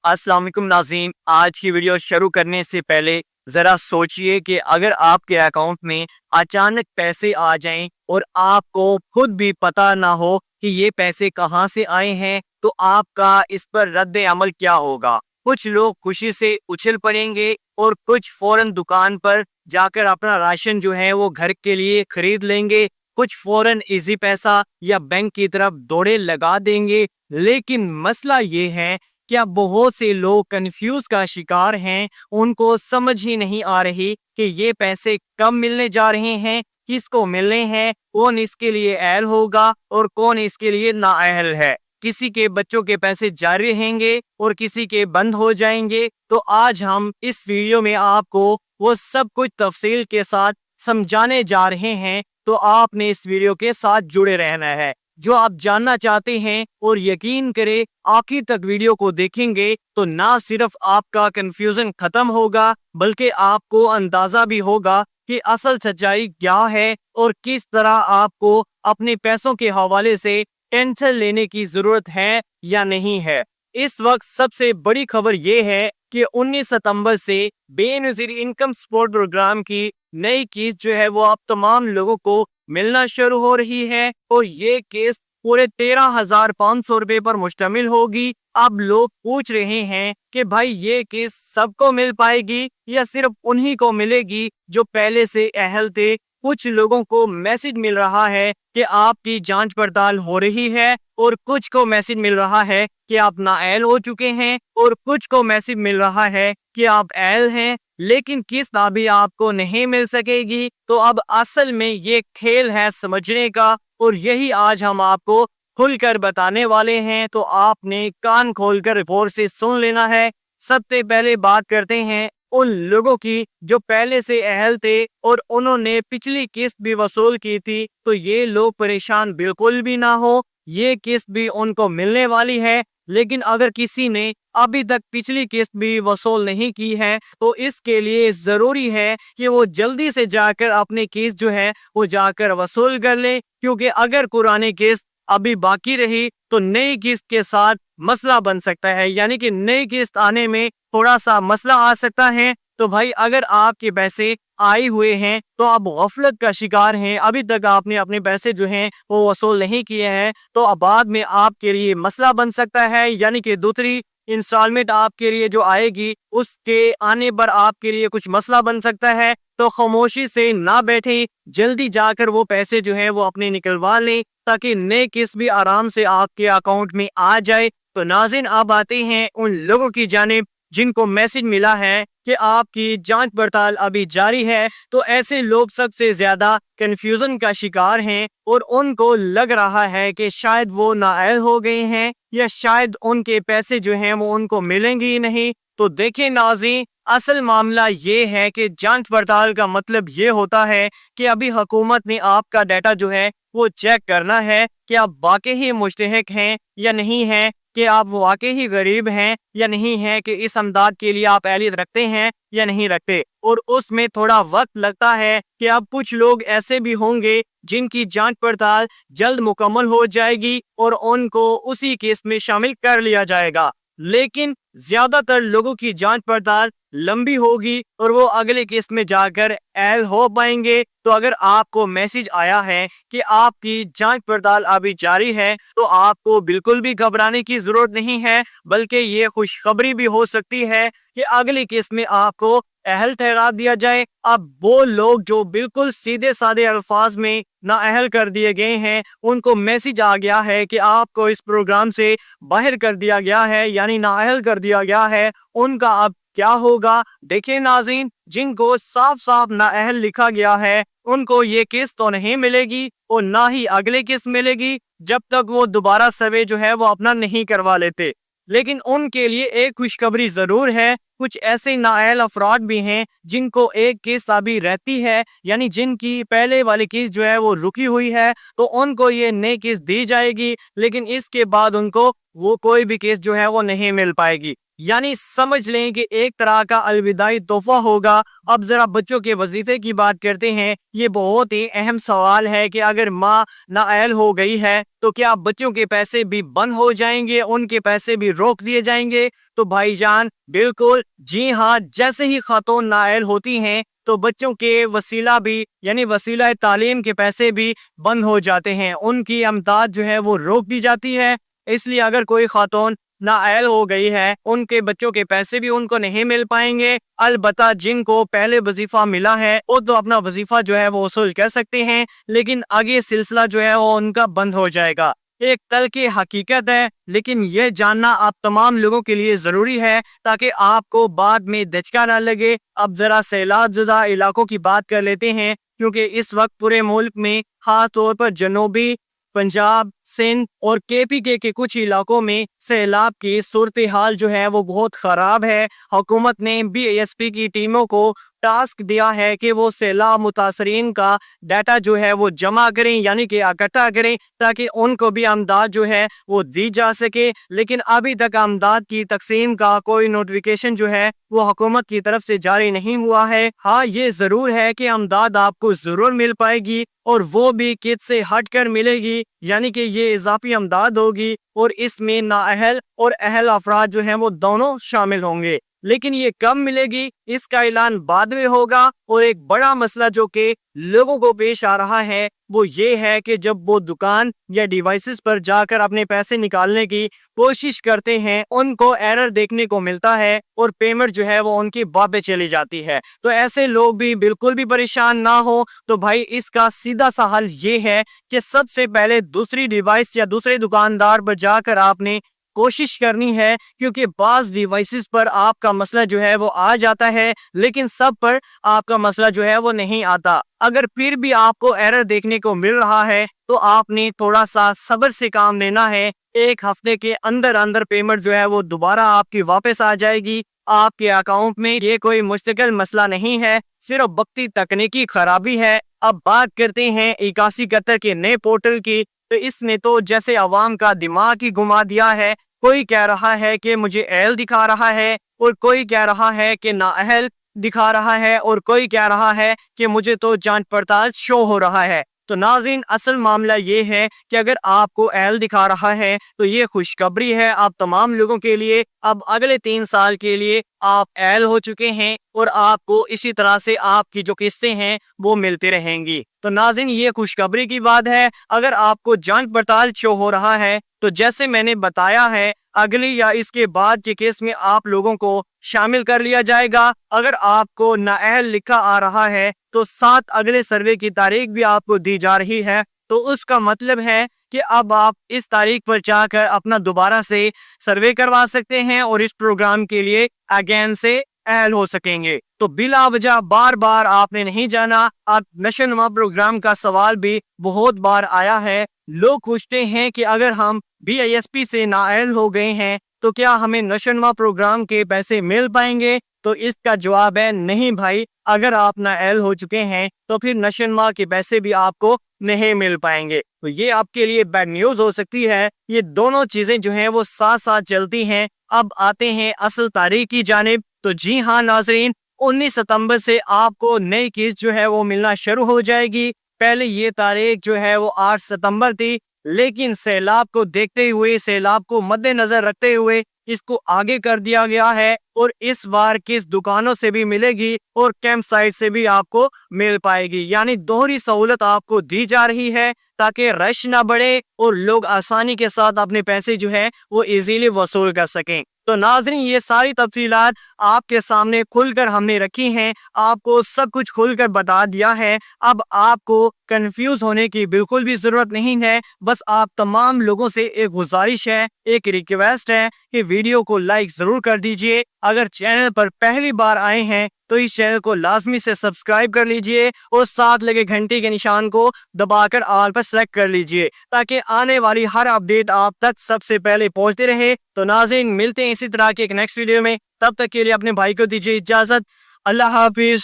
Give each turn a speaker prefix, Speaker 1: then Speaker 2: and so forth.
Speaker 1: अस्सलाम वालेकुम नाज़रीन, आज की वीडियो शुरू करने से पहले ज़रा सोचिए कि अगर आपके अकाउंट में अचानक पैसे आ जाएं और आपको खुद भी पता ना हो कि ये पैसे कहां से आए हैं, तो आपका इस पर रद्द अमल क्या होगा। कुछ लोग खुशी से उछल पड़ेंगे और कुछ फौरन दुकान पर जाकर अपना राशन जो है वो घर के लिए खरीद लेंगे। कुछ फौरन इजी पैसा या बैंक की तरफ दौड़े लगा देंगे। लेकिन मसला ये है क्या बहुत से लोग कंफ्यूज का शिकार हैं। उनको समझ ही नहीं आ रही कि ये पैसे कब मिलने जा रहे हैं, किसको मिलने हैं, कौन इसके लिए अहल होगा और कौन इसके लिए नाअहल है। किसी के बच्चों के पैसे जारी रहेंगे और किसी के बंद हो जाएंगे। तो आज हम इस वीडियो में आपको वो सब कुछ तफसील के साथ समझाने जा रहे हैं। तो आपने इस वीडियो के साथ जुड़े रहना है। जो आप जानना चाहते हैं और यकीन करें आखिर तक वीडियो को देखेंगे तो ना सिर्फ आपका कंफ्यूजन खत्म होगा बल्कि आपको अंदाजा भी होगा कि असल सच्चाई क्या है और किस तरह आपको अपने पैसों के हवाले से टेंशन लेने की जरूरत है या नहीं है। इस वक्त सबसे बड़ी खबर ये है कि 19 सितंबर से बेनज़ीर इनकम सपोर्ट प्रोग्राम की नई किस्त जो है वो अब तमाम लोगों को मिलना शुरू हो रही है और ये किस्त पूरे 13,500 रुपए पर मुश्तमिल होगी। अब लोग पूछ रहे हैं कि भाई ये किस्त सबको मिल पाएगी या सिर्फ उन्हीं को मिलेगी जो पहले से अहल थे। कुछ लोगों को मैसेज मिल रहा है कि आपकी जांच पड़ताल हो रही है और कुछ को मैसेज मिल रहा है कि आप नाअहल हो चुके हैं और कुछ को मैसेज मिल रहा है कि आप अहल हैं लेकिन किस्त अभी आपको नहीं मिल सकेगी। तो अब असल में ये खेल है समझने का और यही आज हम आपको खुलकर बताने वाले हैं। तो आपने कान खोलकर गौर से सुन लेना है। सबसे पहले बात करते हैं उन लोगों की जो पहले से अहल थे और उन्होंने पिछली किस्त भी वसूल की थी। तो ये लोग परेशान बिल्कुल भी ना हो, ये किस्त भी उनको मिलने वाली है। लेकिन अगर किसी ने अभी तक पिछली किस्त भी वसूल नहीं की है तो इसके लिए जरूरी है कि वो जल्दी से जाकर अपनी किस्त जो है वो जाकर वसूल कर ले, क्योंकि अगर पुरानी किस्त अभी बाकी रही तो नई किस्त के साथ मसला बन सकता है, यानी कि नई किस्त आने में थोड़ा सा मसला आ सकता है। तो भाई अगर आपके पैसे आए हुए हैं तो आप गफलत का शिकार हैं, अभी तक आपने अपने पैसे जो हैं वो वसूल नहीं किए हैं, तो अब बाद में आपके लिए मसला बन सकता है। यानी कि दूसरी इंस्टॉलमेंट आपके लिए जो आएगी उसके आने पर आपके लिए कुछ मसला बन सकता है। तो खामोशी से ना बैठे, जल्दी जाकर वो पैसे जो है वो अपने निकलवा लें ताकि नई किस्त भी आराम से आपके अकाउंट में आ जाए। तो नाज़रीन अब आते हैं उन लोगों की जानिब जिनको मैसेज मिला है कि आपकी जांच पड़ताल अभी जारी है। तो ऐसे लोग सबसे ज्यादा कंफ्यूजन का शिकार हैं और उनको लग रहा है कि शायद वो नाअहल हो गए हैं या शायद उनके पैसे जो हैं वो उनको मिलेंगे ही नहीं। तो देखिए नाज़रीन, असल मामला ये है कि जांच पड़ताल का मतलब ये होता है कि अभी हुकूमत ने आपका डाटा जो है वो चेक करना है कि आप वाकई ही मुस्तहिक हैं या नहीं हैं, कि आप वाकई ही गरीब हैं या नहीं हैं, कि इस अमदाद के लिए आप अहलियत रखते हैं या नहीं रखते। और उसमें थोड़ा वक्त लगता है कि अब कुछ लोग ऐसे भी होंगे जिनकी जांच पड़ताल जल्द मुकम्मल हो जाएगी और उनको उसी केस में शामिल कर लिया जाएगा। लेकिन ज्यादातर लोगों की जांच पड़ताल लंबी होगी और वो अगले केस में जाकर अहल हो पाएंगे। तो अगर आपको मैसेज आया है कि आपकी जांच पड़ताल अभी जारी है तो आपको बिल्कुल भी घबराने की जरूरत नहीं है, बल्कि ये खुशखबरी भी हो सकती है कि अगली केस में आपको अहल ठहरा दिया जाए। अब वो लोग जो बिल्कुल सीधे साधे अल्फाज में नाअहल कर दिए गए हैं उनको मैसेज आ गया है कि आपको इस प्रोग्राम से बाहर कर दिया गया है, यानी नाअहल कर दिया गया है, उनका अब क्या होगा। देखिए नाज़रीन, जिनको साफ साफ नाअहल लिखा गया है उनको ये किस्त तो नहीं मिलेगी और ना ही अगले किस्त मिलेगी जब तक वो दोबारा सर्वे जो है वो अपना नहीं करवा लेते। लेकिन उनके लिए एक खुशखबरी जरूर है। कुछ ऐसे नाअहल अफराद भी हैं जिनको एक किस्त अभी रहती है, यानी जिनकी पहले वाली किस्त जो है वो रुकी हुई है, तो उनको ये नई किस्त दी जाएगी लेकिन इसके बाद उनको वो कोई भी किस्त जो है वो नहीं मिल पाएगी। यानी समझ लें कि एक तरह का अलविदाई तोहफा होगा। अब जरा बच्चों के वजीफे की बात करते हैं। ये बहुत ही अहम सवाल है कि अगर माँ नाअहल हो गई है तो क्या बच्चों के पैसे भी बंद हो जाएंगे, उनके पैसे भी रोक दिए जाएंगे। तो भाईजान बिल्कुल जी हाँ, जैसे ही खातून नाअहल होती हैं तो बच्चों के वसीला भी यानी वसीला तालीम के पैसे भी बंद हो जाते हैं, उनकी अमदाद जो है वो रोक दी जाती है। इसलिए अगर कोई खातून नाअहल हो गई है, उनके बच्चों के पैसे भी उनको नहीं मिल पाएंगे। अलबत्ता जिनको पहले वजीफा मिला है वो तो अपना वजीफा जो है वो वसूल कर सकते हैं, लेकिन आगे सिलसिला जो है वो उनका बंद हो जाएगा। एक तल की हकीकत है, लेकिन यह जानना आप तमाम लोगों के लिए जरूरी है ताकि आपको बाद में दचका ना लगे। अब जरा सैलाब ज़ुदा इलाकों की बात कर लेते हैं, क्योंकि इस वक्त पूरे मुल्क में खास तौर पर जनूबी पंजाब, सिंध और केपीके के कुछ इलाकों में सैलाब की सूरत हाल जो है वो बहुत खराब है। हुकूमत ने BISP की टीमों को टास्क दिया है कि वो सैलाब मुतासरीन का डाटा जो है वो जमा करें, यानी कि इकट्ठा करें, ताकि उनको भी अमदाद जो है वो दी जा सके। लेकिन अभी तक अमदाद की तकसीम का कोई नोटिफिकेशन जो है वो हुकूमत की तरफ से जारी नहीं हुआ है। हाँ, ये जरूर है कि अमदाद आपको जरूर मिल पाएगी, और वो भी कित से हट कर मिलेगी, यानी कि ये इजाफी अमदाद होगी और इसमें नाअहल और अहल अफराद जो हैं वो दोनों शामिल होंगे। लेकिन ये कब मिलेगी इसका ऐलान बाद में होगा। और एक बड़ा मसला जो कि लोगों को पेश आ रहा है वो ये है कि जब वो दुकान या डिवाइसेस पर जाकर अपने पैसे निकालने की कोशिश करते हैं, उनको एरर देखने को मिलता है और पेमेंट जो है वो उनकी वापस चली जाती है। तो ऐसे लोग भी बिल्कुल भी परेशान ना हो। तो भाई इसका सीधा सा हल ये है कि सबसे पहले दूसरी डिवाइस या दूसरे दुकानदार पर जाकर आपने कोशिश करनी है, क्योंकि बाज डिवाइसेस पर आपका मसला जो है वो आ जाता है, लेकिन सब पर आपका मसला जो है वो नहीं आता। अगर फिर भी आपको एरर देखने को मिल रहा है तो आपने थोड़ा सा सब्र से काम लेना है। एक हफ्ते के अंदर अंदर पेमेंट जो है वो दोबारा आपकी वापस आ जाएगी आपके अकाउंट में। ये कोई मुश्किल मसला नहीं है, सिर्फ वक्ती तकनीकी खराबी है। अब बात करते हैं 8171 के नए पोर्टल की। तो इसने तो जैसे अवाम का दिमाग ही घुमा दिया है। कोई कह रहा है कि मुझे अहल दिखा रहा है, और कोई कह रहा है कि नाअहल दिखा रहा है, और कोई कह रहा है कि मुझे तो जांच पड़ताल शो हो रहा है। तो नाज़रीन, असल मामला ये है कि अगर आपको अहल दिखा रहा है तो ये खुशखबरी है आप तमाम लोगों के लिए। अब अगले 3 साल के लिए आप अहल हो चुके हैं और आपको इसी तरह से आपकी जो किस्तें हैं वो मिलती रहेंगी। तो नाज़रीन, ये खुशखबरी की बात है। अगर आपको जांच पड़ताल शो हो रहा है तो जैसे मैंने बताया है, अगली या इसके बाद के केस में आप लोगों को शामिल कर लिया जाएगा। अगर आपको नाअहल लिखा आ रहा है तो 7 अगले सर्वे की तारीख भी आपको दी जा रही है। तो उसका मतलब है कि अब आप इस तारीख पर जाकर अपना दोबारा से सर्वे करवा सकते हैं और इस प्रोग्राम के लिए अगेन से अहल हो सकेंगे। तो बिला वजह बार बार आपने नहीं जाना। अब नशोनुमा प्रोग्राम का सवाल भी बहुत बार आया है। लोग पूछते हैं कि अगर हम BISP से नाअहल हो गए हैं तो क्या हमें नशोनुमा प्रोग्राम के पैसे मिल पाएंगे? तो इसका जवाब है नहीं भाई। अगर आप नाअहल हो चुके हैं तो फिर नशोनुमा के पैसे भी आपको नहीं मिल पाएंगे। तो ये आपके लिए बैड न्यूज हो सकती है। ये दोनों चीजें जो हैं वो साथ साथ चलती हैं। अब आते हैं असल तारीख की जानिब। तो जी हाँ नाजरीन, 19 सितंबर से आपको नई किस्त जो है वो मिलना शुरू हो जाएगी। पहले ये तारीख जो है वो 8 सितंबर थी, लेकिन सैलाब को देखते हुए, सैलाब को मद्देनजर रखते हुए इसको आगे कर दिया गया है। और इस बार किस्त दुकानों से भी मिलेगी और कैंप साइट से भी आपको मिल पाएगी, यानी दोहरी सहूलत आपको दी जा रही है ताकि रश ना बढ़े और लोग आसानी के साथ अपने पैसे जो है वो इजीली वसूल कर सकें। तो नाज़रीन, ये सारी तफसीलात आपके सामने खुलकर हमने रखी हैं, आपको सब कुछ खुलकर बता दिया है। अब आपको कंफ्यूज होने की बिल्कुल भी जरूरत नहीं है। बस आप तमाम लोगों से एक गुजारिश है, एक रिक्वेस्ट है कि वीडियो को लाइक जरूर कर दीजिए। अगर चैनल पर पहली बार आए हैं तो इस चैनल को लाजमी से सब्सक्राइब कर लीजिए और साथ लगे घंटी के निशान को दबाकर ऑल पर सेलेक्ट कर लीजिए, ताकि आने वाली हर अपडेट आप तक सबसे पहले पहुंचते रहे। तो नाज़रीन, मिलते हैं इसी तरह के एक नेक्स्ट वीडियो में। तब तक के लिए अपने भाई को दीजिए इजाजत। अल्लाह हाफिज।